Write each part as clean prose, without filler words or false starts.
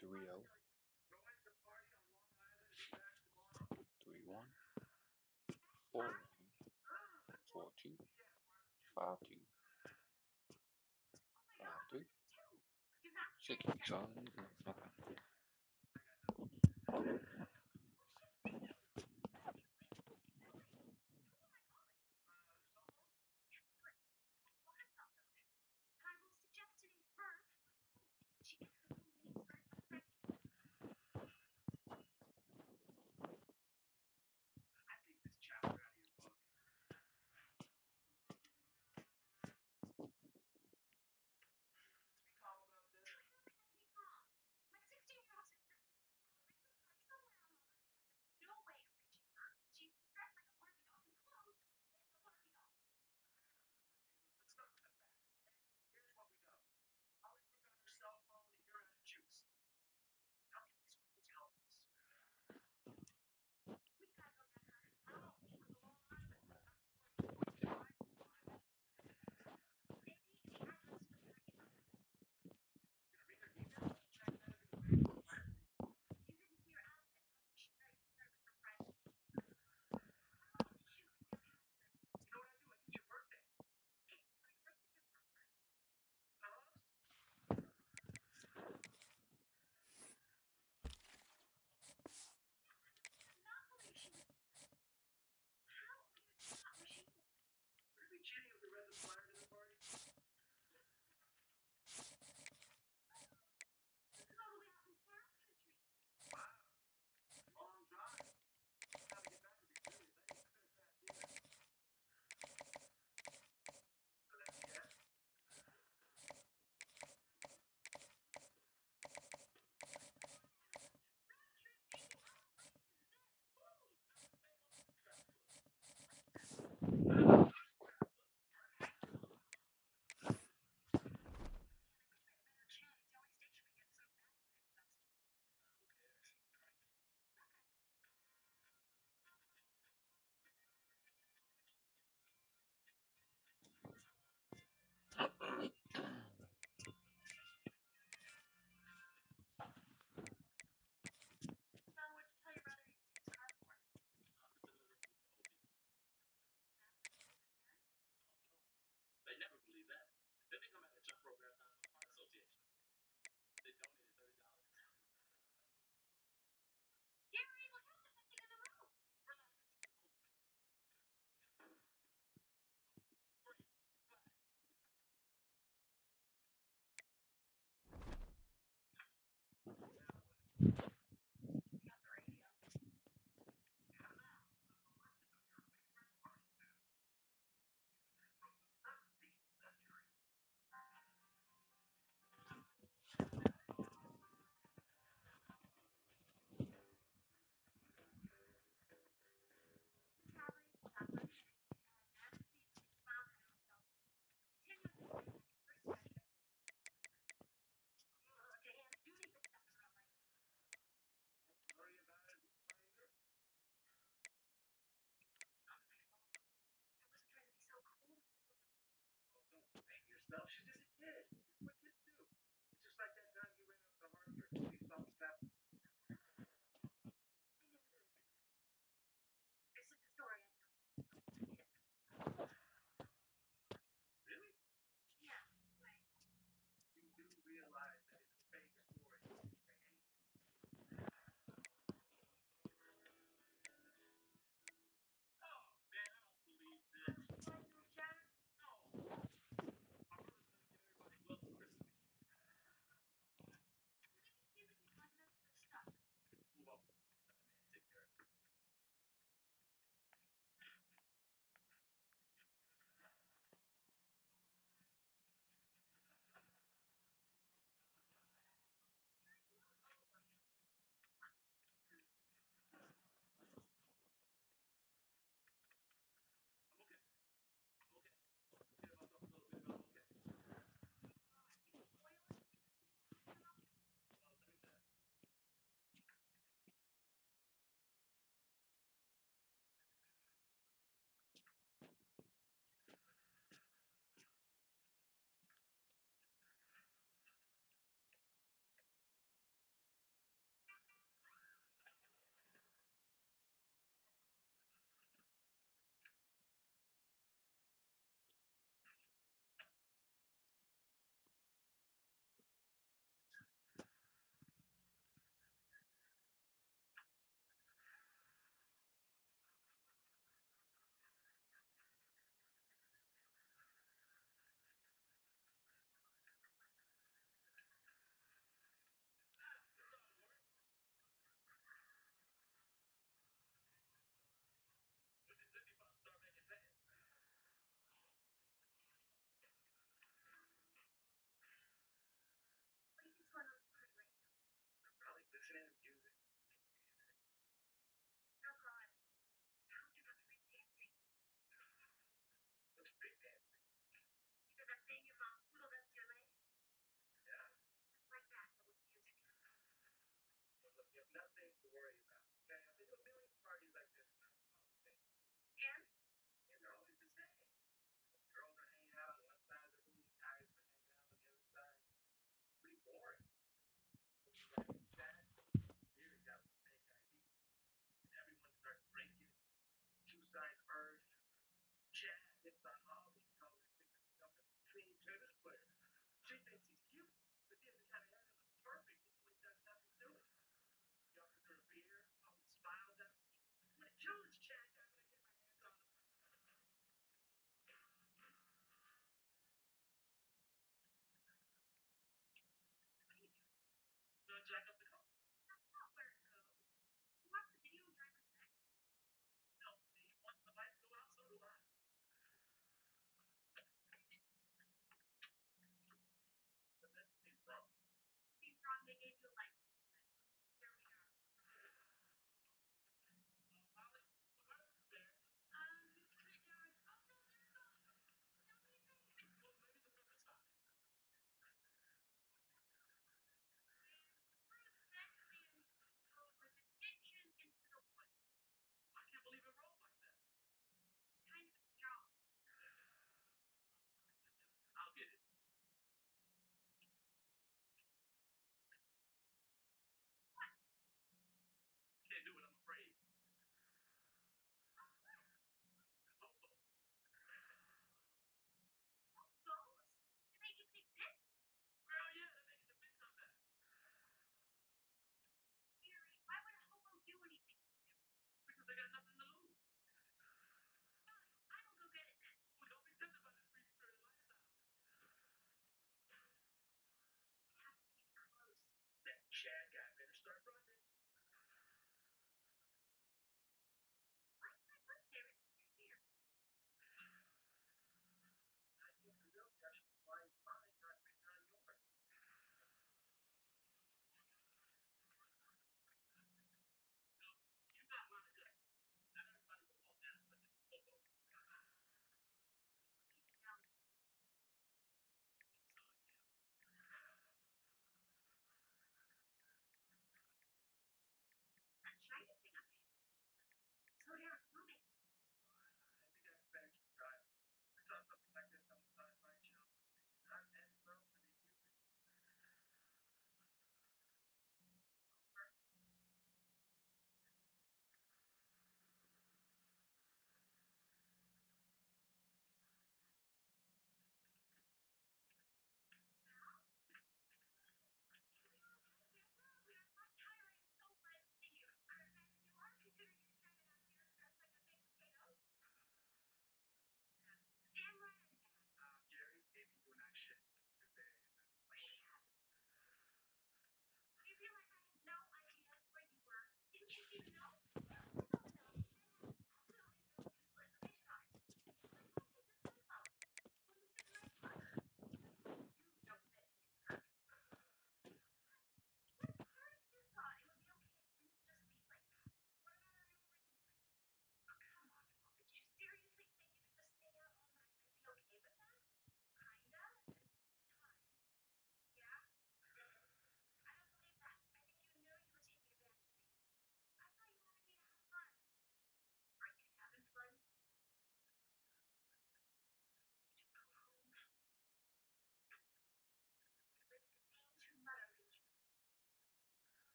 3-0, 3-1, 4-1, 4-2, 5-2, 5-3, 6 weeks on. Okay.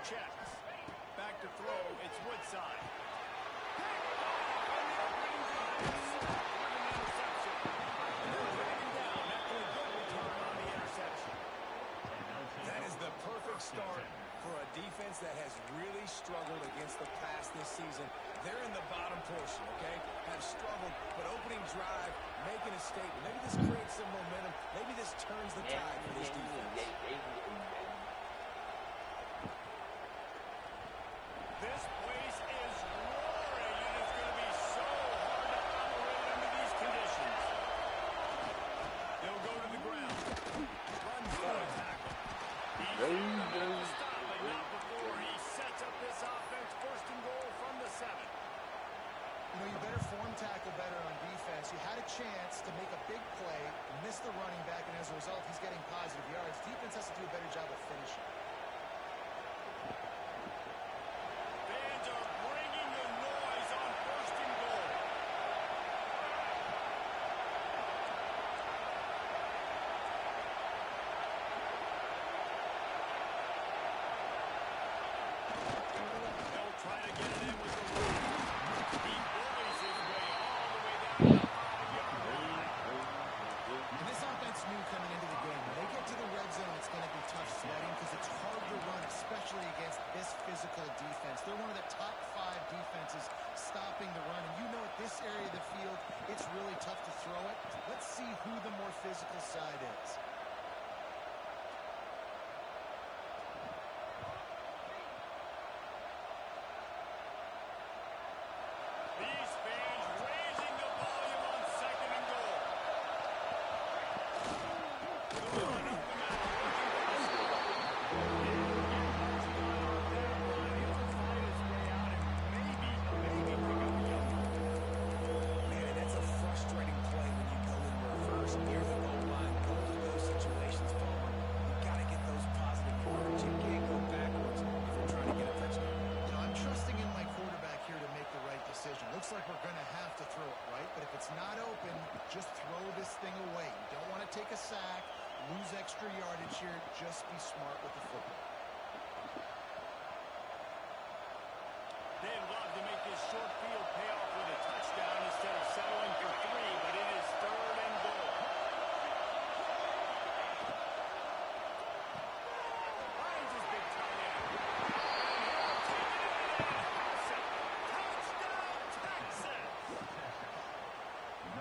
checks. Back to throw, it's Woodside. That is the perfect start for a defense that has really struggled against the pass this season. They're in the bottom portion, okay? Have struggled, but opening drive, making a statement. Maybe this creates some momentum. Maybe this turns the tide for this defense. This place is roaring, and it's going to be so hard to operate under these conditions. They'll go to the ground. Runs for a tackle. He's stopping not before he sets up this offense. First and goal from the 7. You know, you better form tackle better on defense. You had a chance to make a big play, missed the running back, and as a result, he's getting positive yards. Defense has to do a better job of finishing. Fans are bringing the noise on first and goal. They'll try to get it in with the run. He bullies his way all the way down to the 5-yard line. And this offense knew coming into the game, when they get to the red zone, it's going to be tough sledding because it's hard to run, especially against this physical defense. They're one of the top 5 defenses stopping the run. And you know at this area of the field, it's really tough to throw it. Let's see who the more physical side is. These fans raising the volume on second and goal. this thing away. You don't want to take a sack, lose extra yardage here. Just be smart with the football. They'd love to make this short field pay off with a touchdown instead of settling for 3, but it is 3rd and goal. Finds his big tight end. Touchdown, Texas!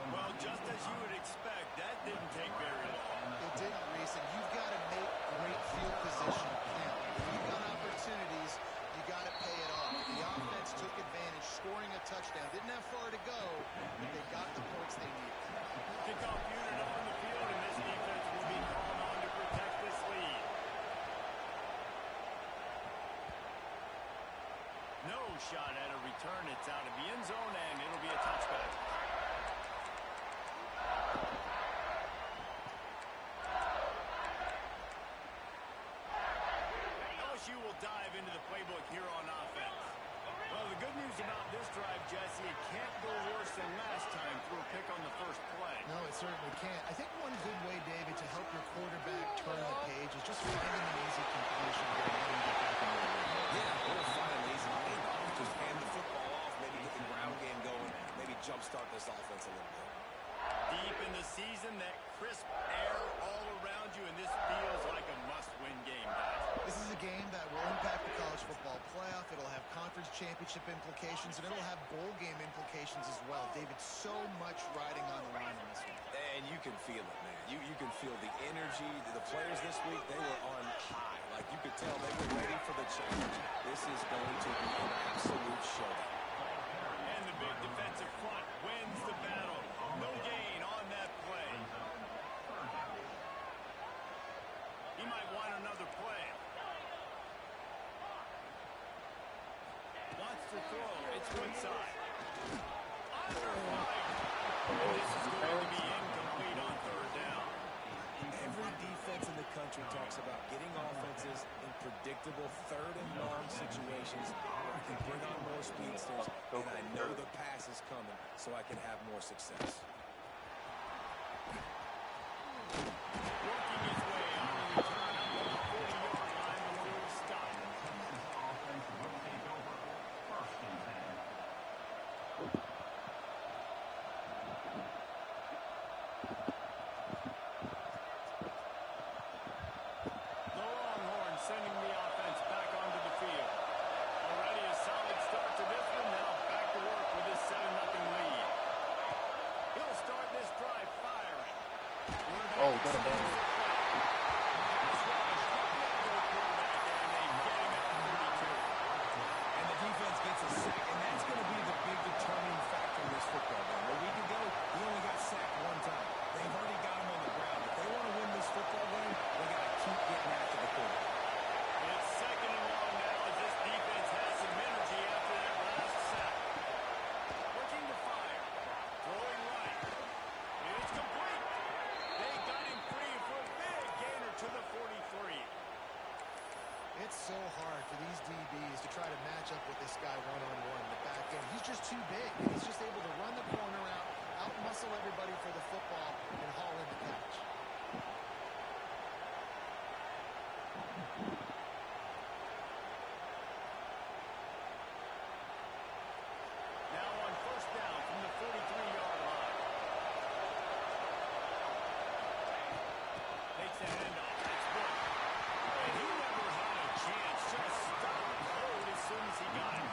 Well, just as you would expect, that didn't take very long. It didn't, Reese, and you've got to make great field position count. If you've got opportunities, you got to pay it off. The offense took advantage, scoring a touchdown. Didn't have far to go, but they got the points they needed. Kickoff unit on the field, and this defense will be called on to protect this lead. No shot at a return. It's out of the end zone, and it'll be a touchback. LSU will dive into the playbook here on offense. Well, the good news about this drive, Jesse, it can't go worse than last time through a pick on the first play. No, it certainly can't. I think one good way, David, to help your quarterback turn the page is just finding an easy completion here and let him get back in the rhythm. Yeah, or find an easy handoff. Just hand the football off, maybe get the ground game going, maybe jumpstart this offense a little bit. Deep in the season, that crisp air all around you, and this feels like a must-win game, guys. This is a game that will impact the college football playoff. It'll have conference championship implications, and it'll have bowl game implications as well. David, so much riding on the line in this one. And you can feel it, man. You can feel the energy. The players this week, they were on high. Like, you could tell they were ready for the challenge. This is going to be an absolute showdown. And the big defensive front wins the battle. No gain on that play. He might want another play. Wants to throw. It's one side. Under fire. And this is going to be incomplete on 3rd down. Every defense in the country talks about getting offenses in predictable 3rd and long situations where I can bring on more speedsters and I know the pass is coming so I can have more success. Working his way on the return up to the 40-yard line before he stopped. The Longhorns sending the offense back onto the field. Already a solid start to this one. Now back to work with his 7-0 lead. He'll start this drive firing. Oh, got a ball. And the defense gets a sack, and that's going to be the big determining factor in this football game. A week ago, he only got sacked 1 time. They've already got him on the ground. If they want to win this football game, they got to keep getting after the quarterback. It's 2nd and long now as this defense has some energy after that last sack. Looking to fire. Throwing right. It's complete. They got him free for a big gainer to the 43. It's so hard for these DBs to try to match up with this guy one-on-one in the back end. He's just too big. He's just able to run the corner out-muscle everybody for the football, and haul in the catch. Now on 1st down from the 43-yard line. Takes the handoff. That's good. And he never had a chance. Just stopped cold as soon as he got it.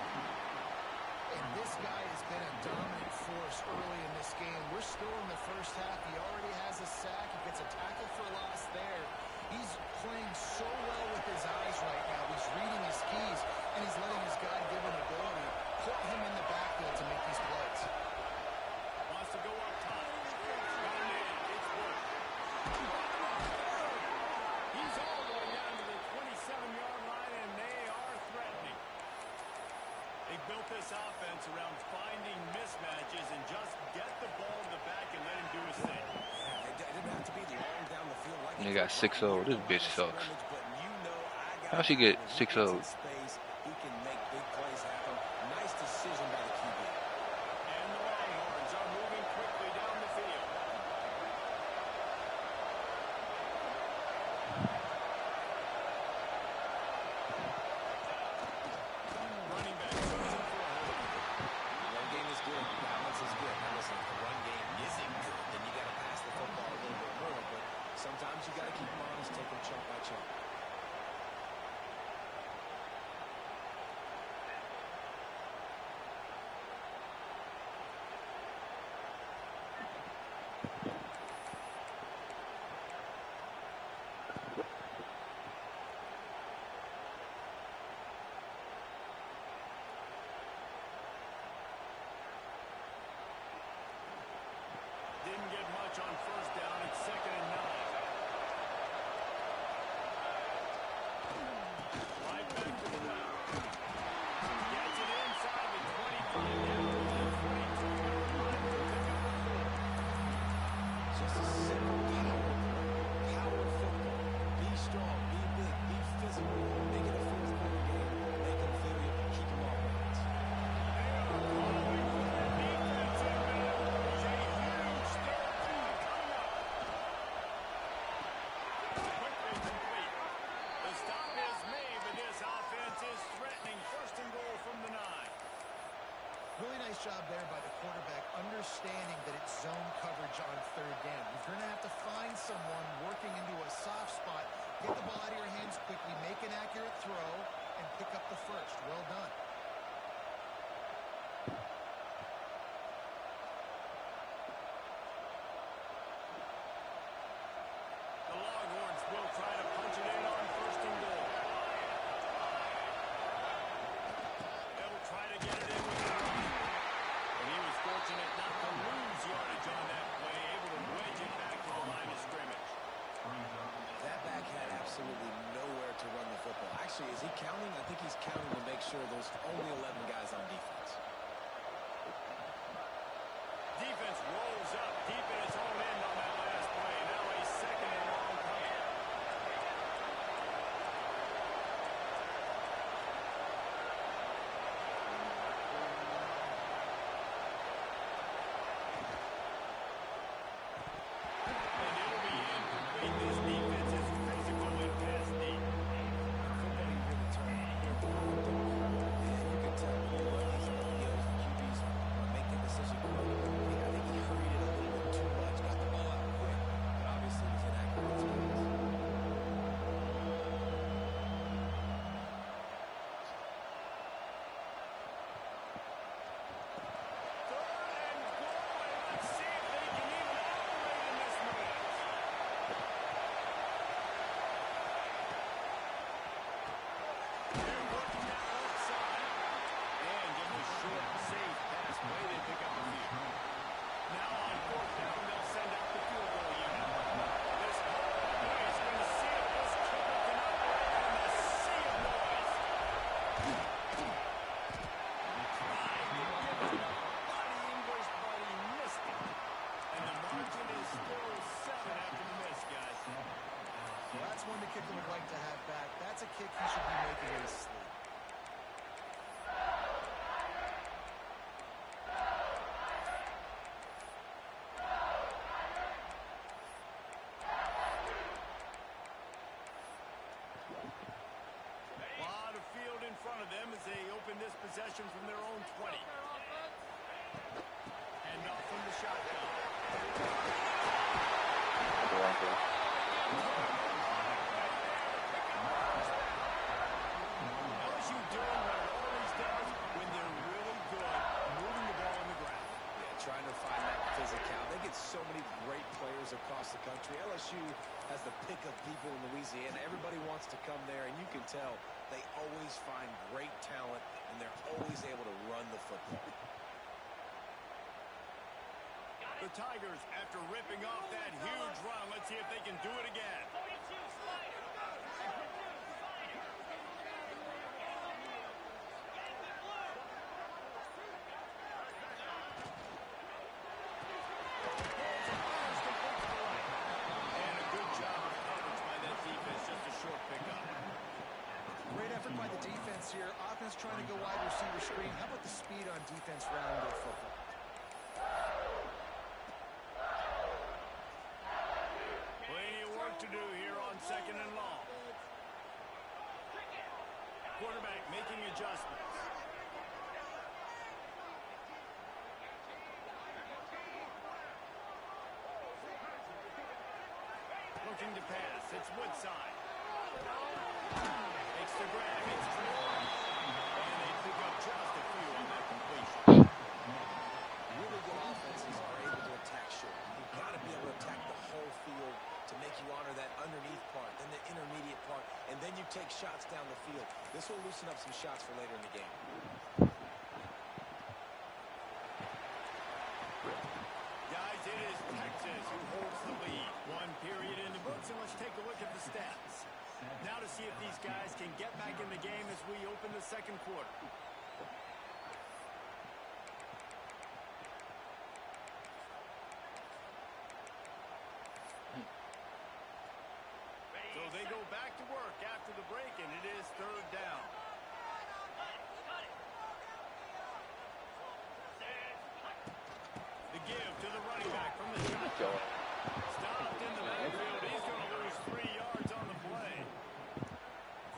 And this guy has been a dominant force early in this game. We're still in the first half. He already has a sack. He gets a tackle for loss there. He's playing so well with his eyes right now. He's reading his keys, and he's letting his God-given ability put him in the backfield to make these plays. Wants to go up top. Got him in. It's work. He's all the way down to the 27-yard line, and they are threatening. They built this offense around finding mismatches and just get the ball in the back and let him do his thing. Yeah, it didn't have to be long down the field. Like And they got 6-0. This bitch sucks. How she get 6-0? He can make big plays happen. Nice decision by the QB. And the Longhorns are moving quickly down the field. you got to keep them honest, take them chunk by chunk. Didn't get much on first down. It's 2nd and 9. Right back to the line. Gets it inside the 25 down to the 22-yard line to pick up the 4. Just a simple power football. Be strong, be big, be physical. Make it a fourth quarter game. Make them feel you. Keep them off balance. Really nice job there by the quarterback, understanding that it's zone coverage on third down. You're going to have to find someone working into a soft spot, get the ball out of your hands quickly, make an accurate throw, and pick up the first. Well done. The Longhorns will try to punch it in on 1st and goal. They'll try to get it in with the run. And he was fortunate not to lose yardage on that play, able to wedge it back to the line of scrimmage. That back had absolutely nowhere to run the football. Actually, is he counting? I think he's counting to make sure there's only 11 guys on defense. Defense rolls up deep in its own end on that last play. Now a 2nd and long coming. And it'll be incomplete. This defense is physical and pass deep. Football you really turn here. And you can tell when you run these RPOs, the QBs want to make the decision quick. I think he hurried it a little bit too much, got the ball out quick, but obviously was inaccurate. Let's see if they can even operate in this mess. They're working that left side. And give them a short, safe pass. Way they pick up the field. Now on 4th down, they'll send out the field goal unit. This whole play is going to see if this kicker can operate in the sea of noise. Tried to give it a body English, but he missed it. And the margin is still 7 after the miss, guys. Well, that's one the kicker would like to have back. That's a kick he should be making in his sleep. A lot of field in front of them as they open this possession from their own 20. And off from the shotgun. LSU doing what it always does when they're really good, moving the ball on the ground. Yeah, trying to find that physical. They get so many great players across the country. LSU has the pick of people in Louisiana. Everybody wants to come there, and you can tell they always find great talent, and they're always able to run the football. The Tigers, after ripping off that huge run, let's see if they can do it again. And a good job of coverage by that defense, just a short pickup. Great effort by the defense here. Offense trying to go wide receiver screen. How about the speed on defense rounding their football? Plenty of work to do here on 2nd and long. Quarterback making adjustments. Looking to pass. It's Woodside. Makes the grab. It's Jordan. And they pick up just a few on that completion. Really good offenses are able to attack short. You've got to be able to attack the whole field to make you honor that underneath part, then the intermediate part, and then you take shots down the field. This will loosen up some shots for later in the game. Guys, it is Texas who holds the lead. One period in the books, and let's take a look at the stats. Now to see if these guys can get back in the game as we open the second quarter. So they go back to work after the break, and it is third down. The give to the running back from the shotgun. Stopped in the backfield. He's going to lose 3 yards on the play.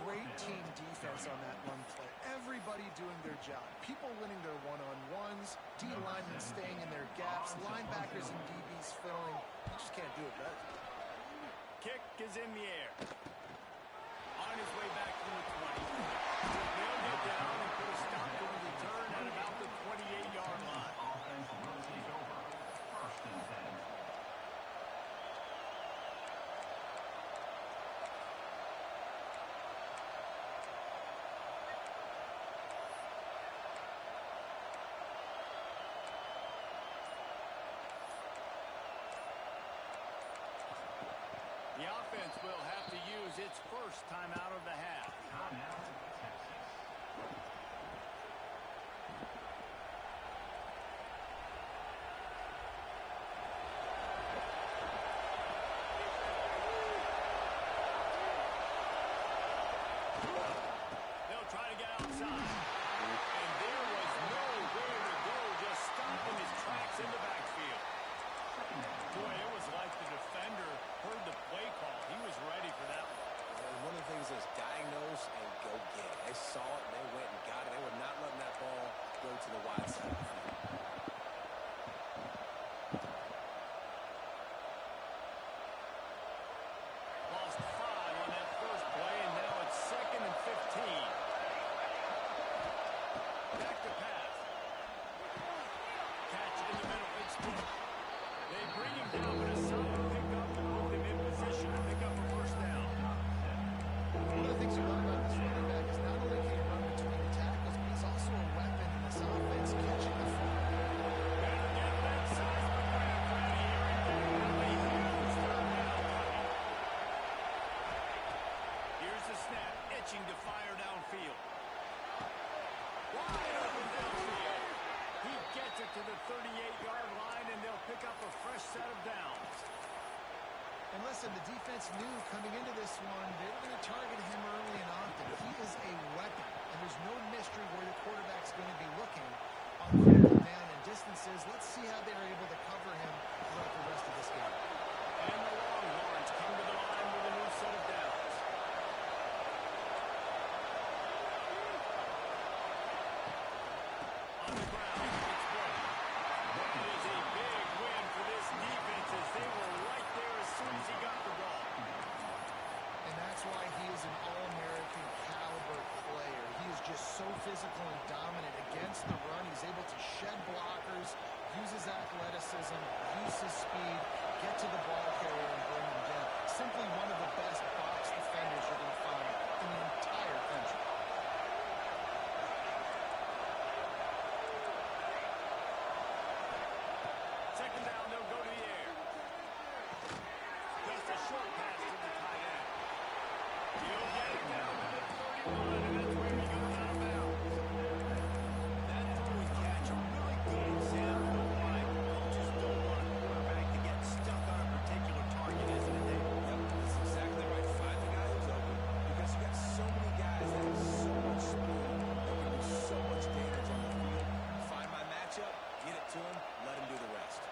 Great team defense on that run play. Everybody doing their job. People winning their one-on-ones, D-linemen staying in their gaps, linebackers and DBs filling. You just can't do it better. Kick is in the air. On his way back from the 20. They'll get down and put a stop to the return at about the 28-yard line. The offense will have to use its first timeout of the half. They'll try to get outside. And there was nowhere to go, just stopping his tracks in the backfield. Boy, it was like the defender heard the play call. He was ready for that one. And one of the things is diagnose and go get it. They saw it and they went and got it. They were not letting that ball go to the wide side of the field. Lost 5 on that first play, and now it's 2nd and 15. Back to pass. Catch in the middle. It's good. They bring him down, but a solid pickup to move him in position to pick up a first down. One of the things you love about this running back is not only can he run between the tackles, but he's also a weapon in this offense, catching the football. Better get that seismic grab ready here and definitely huge third down coming. Here's the snap, itching to fire downfield. Wide open downfield. He gets it to the 38-yard line, and they'll pick up a fresh set of downs. And listen, the defense knew coming into this one, they were going to target him early and often. He is a weapon, and there's no mystery where the quarterback's going to be looking on critical down and distances. Let's see how they're able to cover him throughout the rest of this game. And the Longhorns come to the line with a new set of downs. On the ground, it's Brady. That is a big win for this defense as they were right there as soon as he got the ball. And that's why he is an all-American caliber player. He is just so physical and dominant against the run. He's able to shed blockers, use his athleticism, use his speed, get to the ball carrier and bring him down. Simply one of the best box defenders you're going to find in the entire country. Second down, they'll go to the air. Just a short pass to the tight end. He'll get it down to the 31, and that's where he goes out of bounds. That throw and catch, a really good example of why coaches don't want a quarterback to get stuck on a particular target, isn't it, Dave? Yep, that's exactly right. Find the guy who's open because you got so many guys that have so much speed that can do so much damage on the field. Find my matchup, get it to him, let him do the rest.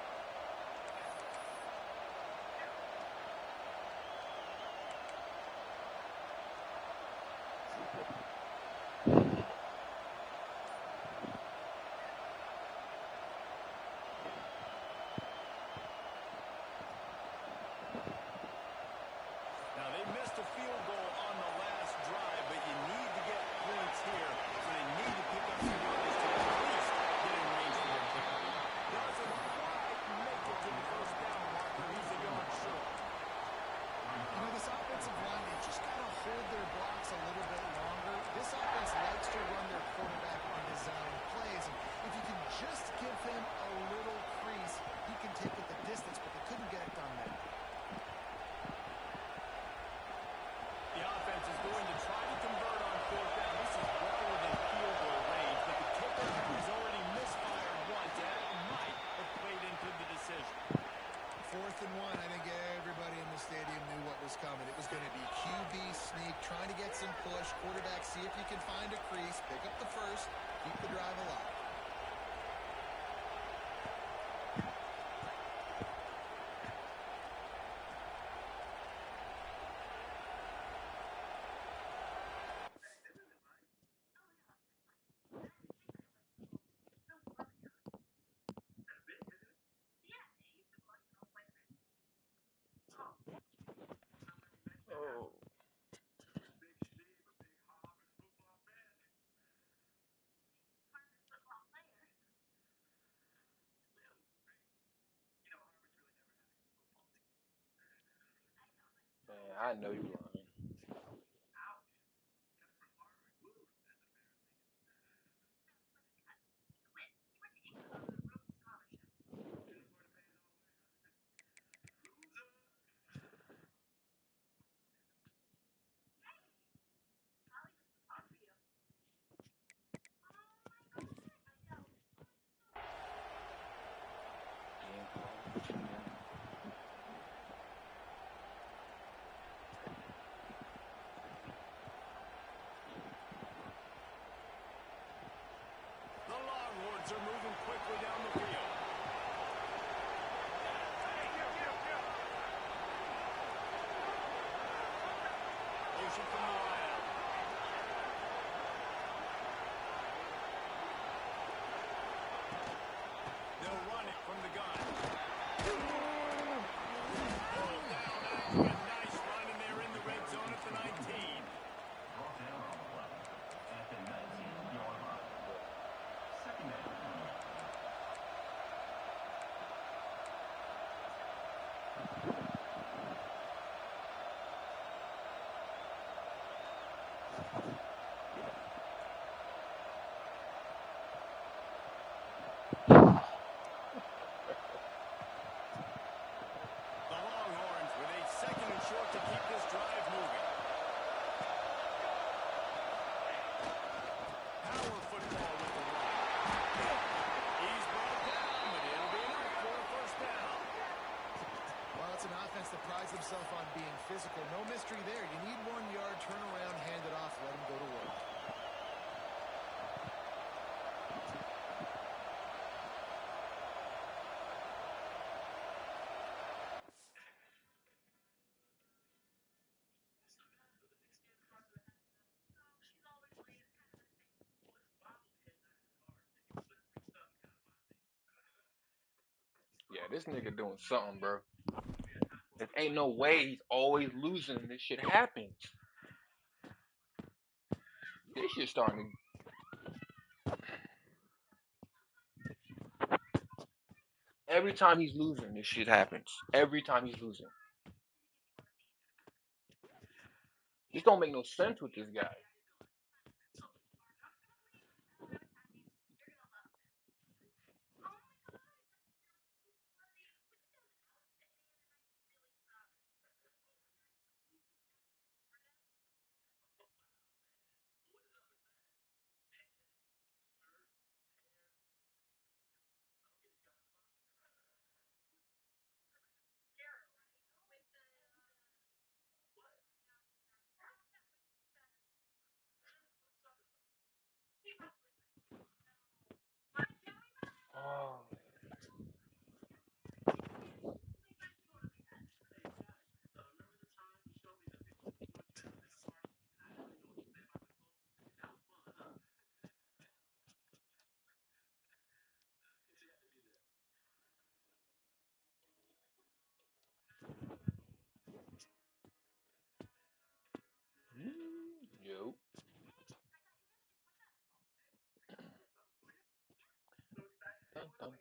I think everybody in the stadium knew what was coming. It was going to be QB sneak, trying to get some push. Quarterback, see if you can find a crease, pick up the first, keep the drive alive. Oh. Man, I know you lying. The Longhorns are moving quickly down the field. Motion from the wideout. They'll run it from the gun. Ball down after a nice run, and they're in the red zone at the 19. Brought down on the play at the 19-yard line. Second down. The Longhorns with a second and short to keep this drive moving. Power football with the run. He's brought down, but it'll be enough for a first down. Well, it's an offense that prides himself on being physical. No mystery there. You need 1 yard, turn around, hand it off, let him go to work. Yeah, this nigga doing something, bro. There ain't no way he's always losing. This shit happens. This shit starting to. Every time he's losing, this shit happens. Every time he's losing. This don't make no sense with this guy. Oh. Yo. Dun, dun,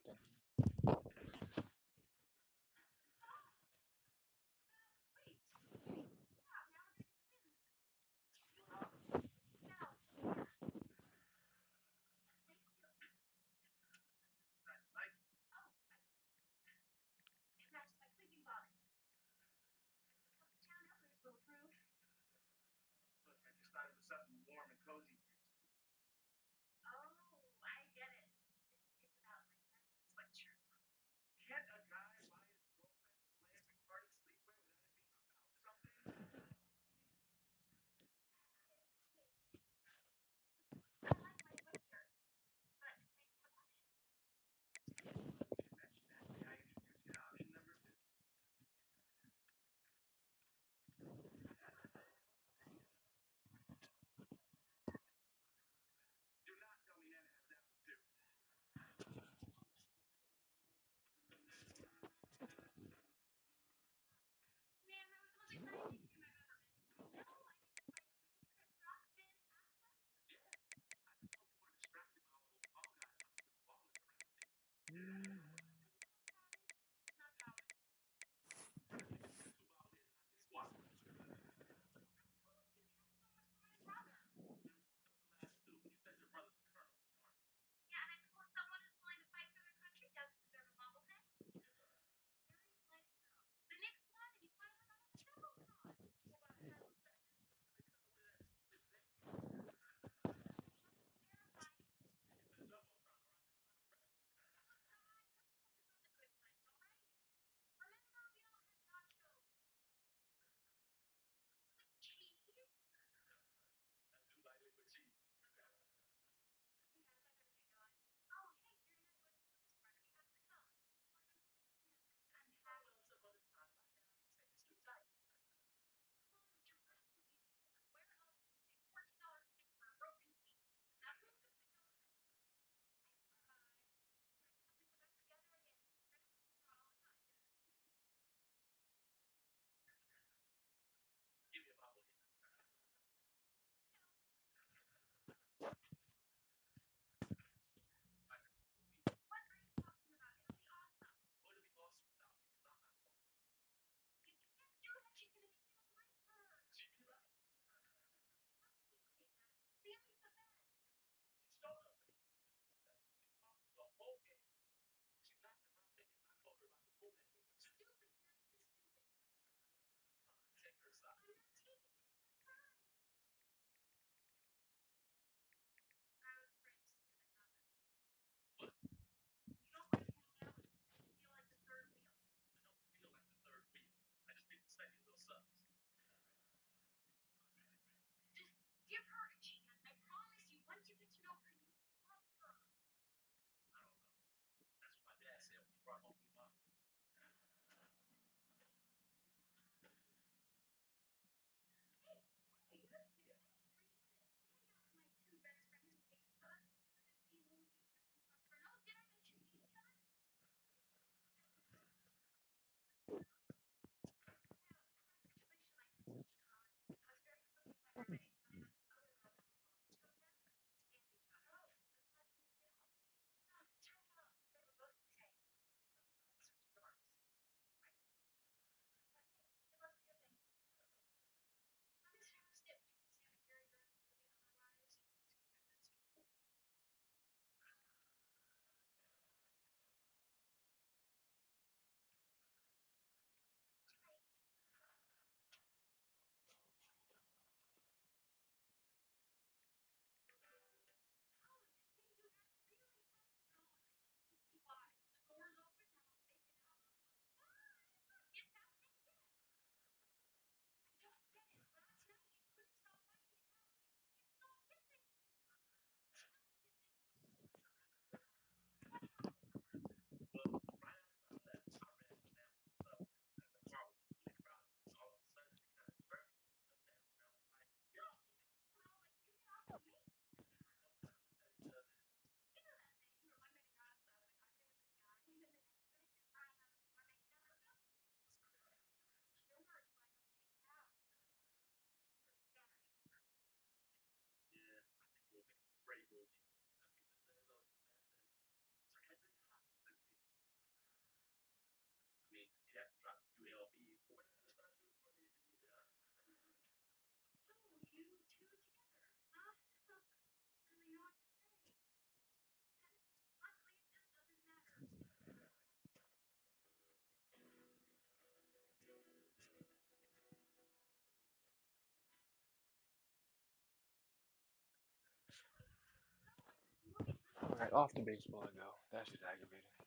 Right off the baseball I go. That's just aggravating.